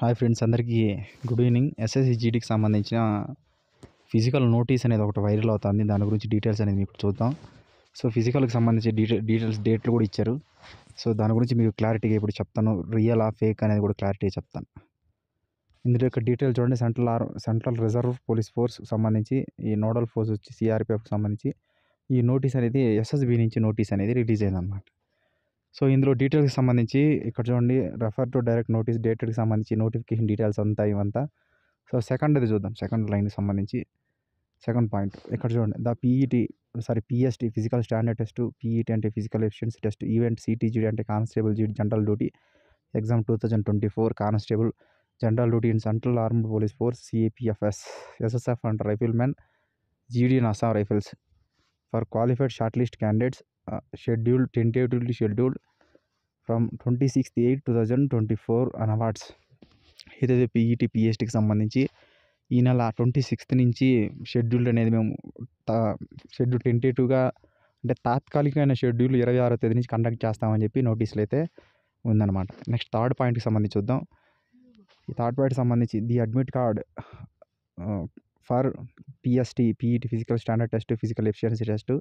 Hi friends, అందరికీ good evening. SSC జీడీకి సంబంధించిన physical notice అనేది ఒకటి వైరల్ అవుతుంది. దాని గురించి డీటెయిల్స్ అనేది మీకు చూద్దాం. సో ఫిజికల్కి సంబంధించి డీటెయిల్స్ డేట్లు కూడా ఇచ్చారు. సో దాని గురించి మీకు క్లారిటీగా ఇప్పుడు చెప్తాను. రియల్ ఆ ఫేక్ అనేది కూడా క్లారిటీగా చెప్తాను. ఇందులో యొక్క డీటెయిల్ చూడండి. సెంట్రల్ రిజర్వ్ పోలీస్ ఫోర్స్ సంబంధించి ఈ నోడల్ ఫోర్స్ వచ్చి సిఆర్పిఎఫ్కి సంబంధించి ఈ నోటీస్ అనేది ఎస్ఎస్బి నుంచి నోటీస్ అనేది రిలీజ్ అయిందన్నమాట. సో ఇందులో డీటెయిల్స్కి సంబంధించి ఇక్కడ చూడండి, రెఫర్ టు డైరెక్ట్ నోటీస్ డేటెడ్కి సంబంధించి నోటిఫికేషన్ డీటెయిల్స్ అంతా ఇవంతా. సో సెకండ్ది చూద్దాం. సెకండ్ లైన్కి సంబంధించి సెకండ్ పాయింట్ ఇక్కడ చూడండి. PST physical standard test, PET అంటే physical efficiency test, event CT GD అంటే constable general duty exam 2024 constable general duty in central armed police force CAPFs, SSF and riflemen, GD in Assam rifles for qualified short list candidates tentatively scheduled from 26/8/2024 onwards. ఏదైతే PET పిఎస్టీకి సంబంధించి ఈ నెల 26th నుంచి schedule అనేది మేము schedule టెంటేటివ్గా అంటే తాత్కాలికమైన షెడ్యూల్ 26వ తేదీ నుంచి కండక్ట్ చేస్తామని చెప్పి నోటీసులు అయితే ఉందన్నమాట. నెక్స్ట్ థర్డ్ పాయింట్కి సంబంధించి చూద్దాం. ఈ థర్డ్ పాయింట్ సంబంధించి the admit card for PET physical standard test, physical efficiency test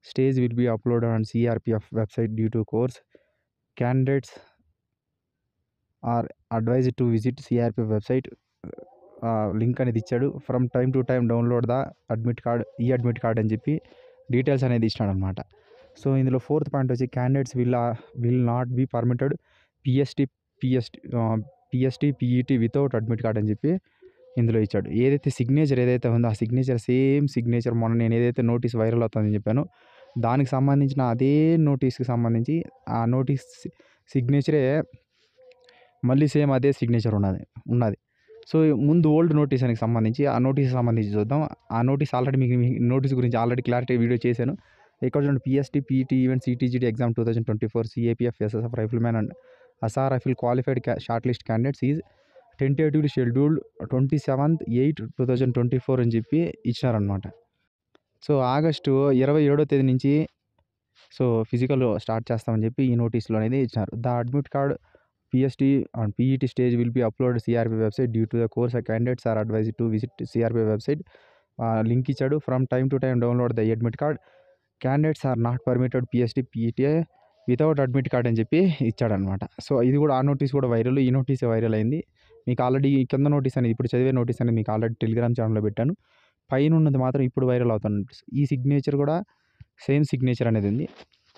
stage will be uploaded on CRPF website due to course. Candidates are advised to visit CRPF website. Link అనేది ఇచ్చాడు. From time to time download the admit card అని చెప్పి details అనేది ఇచ్చినాడు అనమాట. So ఇందులో fourth point వచ్చి candidates will not be permitted PST PET without admit card అని చెప్పి ఇందులో ఇచ్చాడు. ఏదైతే సిగ్నేచర్ ఏదైతే ఉందో ఆ సిగ్నేచర్ సేమ్ సిగ్నేచర్ మొన్న నేను ఏదైతే నోటీస్ వైరల్ అవుతుందని చెప్పానో దానికి సంబంధించిన అదే నోటీస్కి సంబంధించి ఆ నోటీస్ సిగ్నేచరే మళ్ళీ సేమ్ అదే సిగ్నేచర్ ఉన్నది. సో ముందు ఓల్డ్ నోటీస్ అని సంబంధించి ఆ నోటీస్ సంబంధించి చూద్దాం. ఆ నోటీస్ ఆల్రెడీ మీకు నోటీస్ గురించి ఆల్రెడీ క్లారిటీ వీడియో చేశాను. ఇక్కడ చూడండి, PST PET event CT GD exam 2024 CAPF SSF riflemen and Assam rifle qualified short list candidates is tentatively scheduled 27/8/2024 అని చెప్పి ఇచ్చినారనమాట. సో ఆగస్టు 27వ తేదీ నుంచి సో ఫిజికల్ స్టార్ట్ చేస్తామని చెప్పి ఈ నోటీస్లో అనేది ఇచ్చినారు. The admit card PST and PET stage will be upload CRP website due to the course candidates are advise to visit CRP website. Link ఇచ్చాడు. From time to time download the admit card. Candidates are not permitted PST PET without admit card అని చెప్పి ఇచ్చాడనమాట. So ఇది కూడా ఆ notice కూడా viral, ఈ notice viral అయింది. మీకు ఆల్రెడీ కింద నోటీస్ అనేది ఇప్పుడు చదివే నోటీస్ అనేది మీకు ఆల్రెడీ టెలిగ్రామ్ ఛానల్లో పెట్టాను. పైన ఉన్నది మాత్రం ఇప్పుడు వైరల్ అవుతుంది. ఈ సిగ్నేచర్ కూడా సేమ్ సిగ్నేచర్ అనేది ఉంది.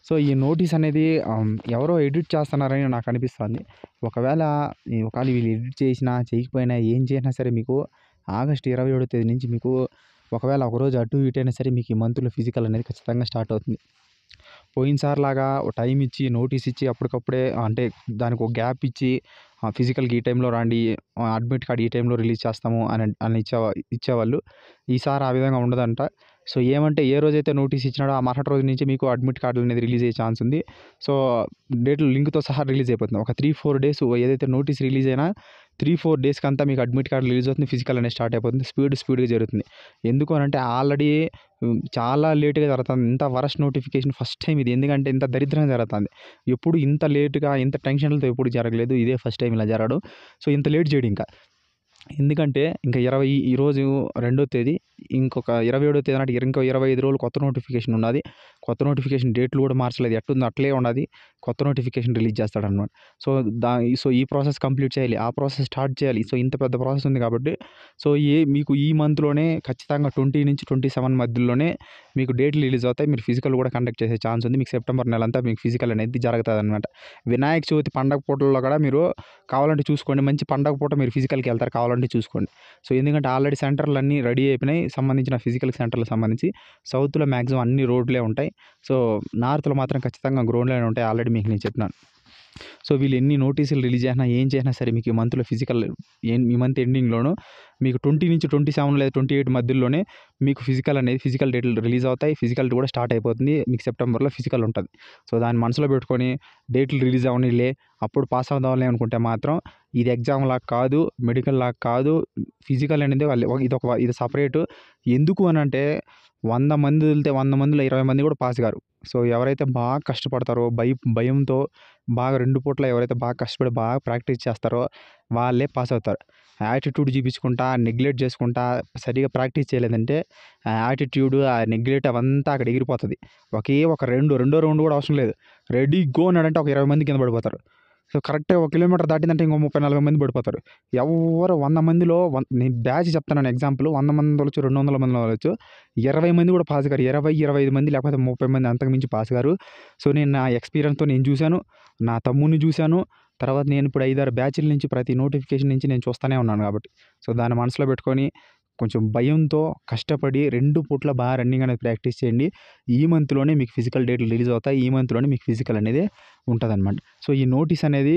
సో ఈ నోటీస్ అనేది ఎవరో ఎడిట్ చేస్తున్నారని నాకు అనిపిస్తుంది. ఒకవేళ వీళ్ళు ఎడిట్ చేసినా చేయకపోయినా ఏం చేసినా సరే మీకు ఆగస్టు 27వ తేదీ నుంచి మీకు ఒకవేళ ఒకరోజు అటు ఇటు అయినా సరే మీకు ఈ మంత్లో ఫిజికల్ అనేది ఖచ్చితంగా స్టార్ట్ అవుతుంది. పోయినసారి లాగా టైం ఇచ్చి నోటీస్ ఇచ్చి అప్పటికప్పుడే అంటే దానికి ఒక గ్యాప్ ఇచ్చి ఫిజికల్కి ఈ టైంలో రండి, అడ్మిట్ కార్డ్ ఈ టైంలో రిలీజ్ చేస్తాము అని ఇచ్చేవాళ్ళు. ఈసారి ఆ విధంగా ఉండదంట. సో ఏమంటే ఏ రోజైతే నోటీస్ ఇచ్చినాడో ఆ మరుసటి రోజు నుంచి మీకు అడ్మిట్ కార్డు అనేది రిలీజ్ అయ్యే ఛాన్స్ ఉంది. సో డేట్లు లింక్తో సహా రిలీజ్ అయిపోతుంది. ఒక 3-4 డేస్ ఏదైతే నోటీస్ రిలీజ్ అయినా 3-4 డేస్కి అంతా మీకు అడ్మిట్ కార్డు రిలీజ్ అవుతుంది. ఫిజికల్ అనేది స్టార్ట్ అయిపోతుంది. స్పీడ్గా జరుగుతుంది. ఎందుకు అని అంటే ఆల్రెడీ చాలా లేట్గా జరుగుతుంది. ఇంత వరస్ట్ నోటిఫికేషన్ ఫస్ట్ టైం ఇది. ఎందుకంటే ఇంత దరిద్రంగా జరుగుతుంది. ఎప్పుడు ఇంత లేట్గా ఇంత టెన్షన్లతో ఎప్పుడు జరగలేదు. ఇదే ఫస్ట్ టైం ఇలా జరగడం. సో ఇంత లేట్ చేయడం ఎందుకంటే ఇంకా ఈరోజు 2వ తేదీ, ఇంకొక 27వ తేదీ నాటికి ఇంకో 25 రోజులు కొత్త నోటిఫికేషన్ ఉన్నది. కొత్త నోటిఫికేషన్ డేట్లు కూడా మార్చలేదు, ఎట్టుంది అట్లే ఉన్నది. కొత్త నోటిఫికేషన్ రిలీజ్ చేస్తాడన్నమాట. సో ఈ ప్రాసెస్ కంప్లీట్ చేయాలి, ఆ ప్రాసెస్ స్టార్ట్ చేయాలి. సో ఇంత పెద్ద ప్రాసెస్ ఉంది కాబట్టి సో మీకు ఈ మంత్లోనే ఖచ్చితంగా 20 నుంచి 27 మధ్యలోనే మీకు డేట్లు రిలీజ్ అవుతాయి. మీరు ఫిజికల్ కూడా కండక్ట్ చేసే ఛాన్స్ ఉంది. మీకు సెప్టెంబర్ నెల అంతా మీకు ఫిజికల్ అనేది జరుగుతుంది అనమాట. వినాయక చవితి పండగ పూటల్లో కూడా మీరు కావాలంటే చూసుకోండి, మంచి పండగ పూట మీరు ఫిజికల్కి వెళ్తారు కావాలంటే చూసుకోండి. సో ఎందుకంటే ఆల్రెడీ సెంటర్లు అన్నీ రెడీ అయిపోయినాయి. సంబంధించిన ఫిజికల్ సెంటర్లకు సంబంధించి సౌత్లో మ్యాక్సిమం అన్ని రోడ్లే ఉంటాయి. సో నార్త్లో మాత్రం ఖచ్చితంగా గ్రౌండ్లోనే ఉంటాయి. ఆల్రెడీ మీకు నేను చెప్పినాను. సో వీళ్ళు ఎన్ని నోటీసులు రిలీజ్ చేసినా ఏం చేసినా సరే మీకు ఈ మంత్లో ఫిజికల్ ఈ మంత్ ఎండింగ్లోనూ మీకు 20 నుంచి 27 లేదా 28 మధ్యలోనే మీకు ఫిజికల్ డేట్లు రిలీజ్ అవుతాయి. ఫిజికల్ కూడా స్టార్ట్ అయిపోతుంది. మీకు సెప్టెంబర్లో ఫిజికల్ ఉంటుంది. సో దాన్ని మనసులో పెట్టుకొని డేట్లు రిలీజ్ అవనిలే అప్పుడు పాస్ అవుదాంలే అనుకుంటే మాత్రం ఇది ఎగ్జామ్ లాగా కాదు, మెడికల్ లాగా కాదు. ఫిజికల్ అనేది ఇది సపరేటు. ఎందుకు అని అంటే 100 మంది వదిలితే 100 మందిలో 20 మంది కూడా పాస్ గారు. సో, ఎవరైతే బాగా కష్టపడతారో భయంతో బాగా 2 పూటలా ఎవరైతే బాగా కష్టపడి బాగా ప్రాక్టీస్ చేస్తారో వాళ్ళే పాస్ అవుతారు. యాటిట్యూడ్ చూపించుకుంటా, నెగ్లెక్ట్ చేసుకుంటా, సరిగ్గా ప్రాక్టీస్ చేయలేదంటే ఆ యాటిట్యూడ్, ఆ నెగ్లెక్ట్ అవంతా అక్కడ ఎగిరిపోతది. రెండో రౌండ్ కూడా అవసరం లేదు. రెడీ గో అన్నాడంటే ఒక 20 మంది కింద పడిపోతారు. సో, కరెక్ట్‌గా 1 కిలోమీటర్ దాటిందంటే ఇంకో 30, 40 మంది పడిపోతారు. ఎవ్వరు 100 మందిలో నేను బ్యాచ్ చెప్తున్నాను ఎగ్జాంపుల్. 100 మంది ఉండొచ్చు, 200 మంది ఉండొచ్చు. 20 మంది కూడా పాస్ గారు. 20, 25 మంది లేకపోతే 30 మంది అంతకు మించి పాస్ గారు. సో, నేను నా ఎక్స్‌పీరియన్స్‌తో నేను చూశాను. నా తమ్ముడిని చూశాను. తర్వాత నేను ఇప్పుడు 5, 6 బ్యాచ్‌ల నుంచి ప్రతి నోటిఫికేషన్ నుంచి నేను చూస్తూనే ఉన్నాను కాబట్టి. సో, దాన్ని మనసులో పెట్టుకొని కొంచెం భయంతో కష్టపడి 2 పూట్ల బాగా రన్నింగ్ అనేది ప్రాక్టీస్ చేయండి. ఈ మంత్‌లోనే మీకు ఫిజికల్ డేట్లు రిలీజ్ అవుతాయి. ఈ మంత్‌లోనే మీకు ఫిజికల్ అనేది ఉంటదనమాట. సో, ఈ నోటీస్ అనేది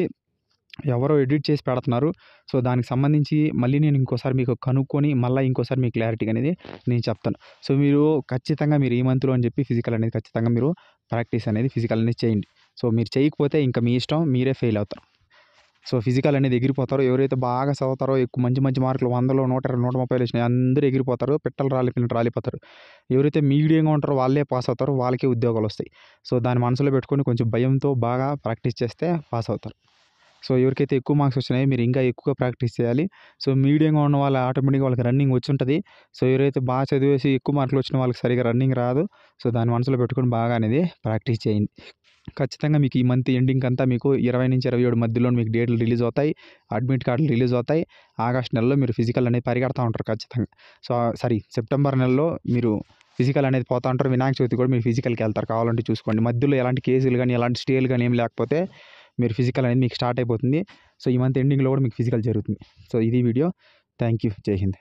ఎవరో ఎడిట్ చేసి పెడుతున్నారు. సో, దానికి సంబంధించి మళ్ళీ నేను ఇంకోసారి మీకు కనుక్కొని మళ్ళీ ఇంకోసారి మీకు క్లారిటీ అనేది నేను చెప్తాను. సో, మీరు ఖచ్చితంగా మీరు ఈ మంత్‌లో అని చెప్పి ఫిజికల్ అనేది ఖచ్చితంగా మీరు ప్రాక్టీస్ అనేది ఫిజికల్ అనేది చేయండి. సో, మీరు చేయకపోతే ఇంకా మీ ఇష్టం, మీరే ఫెయిల్ అవుతారు. సో, ఫిజికల్ అనేది ఎగిరిపోతారు. ఎవరైతే బాగా చదువుతారో ఎక్కువ మంచి మంచి మార్కులు 100లో 120, 130 వచ్చినాయి అందరూ ఎగిరిపోతారు. పిట్టలు రాలిపోయినట్టు రాలిపోతారు. ఎవరైతే మీడియంగా ఉంటారో వాళ్ళే పాస్ అవుతారు. వాళ్ళకే ఉద్యోగాలు వస్తాయి. సో, దాన్ని మనసులో పెట్టుకొని కొంచెం భయంతో బాగా ప్రాక్టీస్ చేస్తే పాస్ అవుతారు. సో, ఎవరికైతే ఎక్కువ మార్క్స్ వచ్చినాయో మీరు ఇంకా ఎక్కువగా ప్రాక్టీస్ చేయాలి. సో, మీడియంగా ఉన్న వాళ్ళు ఆటోమేటిక్‌గా వాళ్ళకి రన్నింగ్ వచ్చుంటది. సో, ఎవరైతే బాగా చదివేసి ఎక్కువ మార్కులు వచ్చిన వాళ్ళకి సరిగ్గా రన్నింగ్ రాదు. సో, దాన్ని మనసులో పెట్టుకొని బాగా అనేది ప్రాక్టీస్ చేయండి. ఖచ్చితంగా మీకు ఈ మంత్ ఎండింగ్‌కి అంతా మీకు 20-27 మధ్యలో మీకు డేట్లు రిలీజ్ అవుతాయి. అడ్మిట్ కార్డులు రిలీజ్ అవుతాయి. ఆగస్ట్ నెలలో మీరు ఫిజికల్ అనేది పరిగెడతా ఉంటారు ఖచ్చితంగా. సో, సెప్టెంబర్ నెలలో మీరు ఫిజికల్ అనేది పోతా ఉంటారు. వినాయక చవితి కూడా మీరు ఫిజికల్‌కి వెళ్తారు. కావాలంటే చూసుకోండి. మధ్యలో ఎలాంటి కేసులు గానీ, ఎలాంటి స్టేలు గానీ ఏం లేకపోతే మీరు ఫిజికల్ అనేది మీకు స్టార్ట్ అయిపోతుంది. సో, ఈ మంత్ ఎండింగ్‌లో కూడా మీకు ఫిజికల్ జరుగుతుంది. సో, ఇది వీడియో. Thank you. జై హింద్.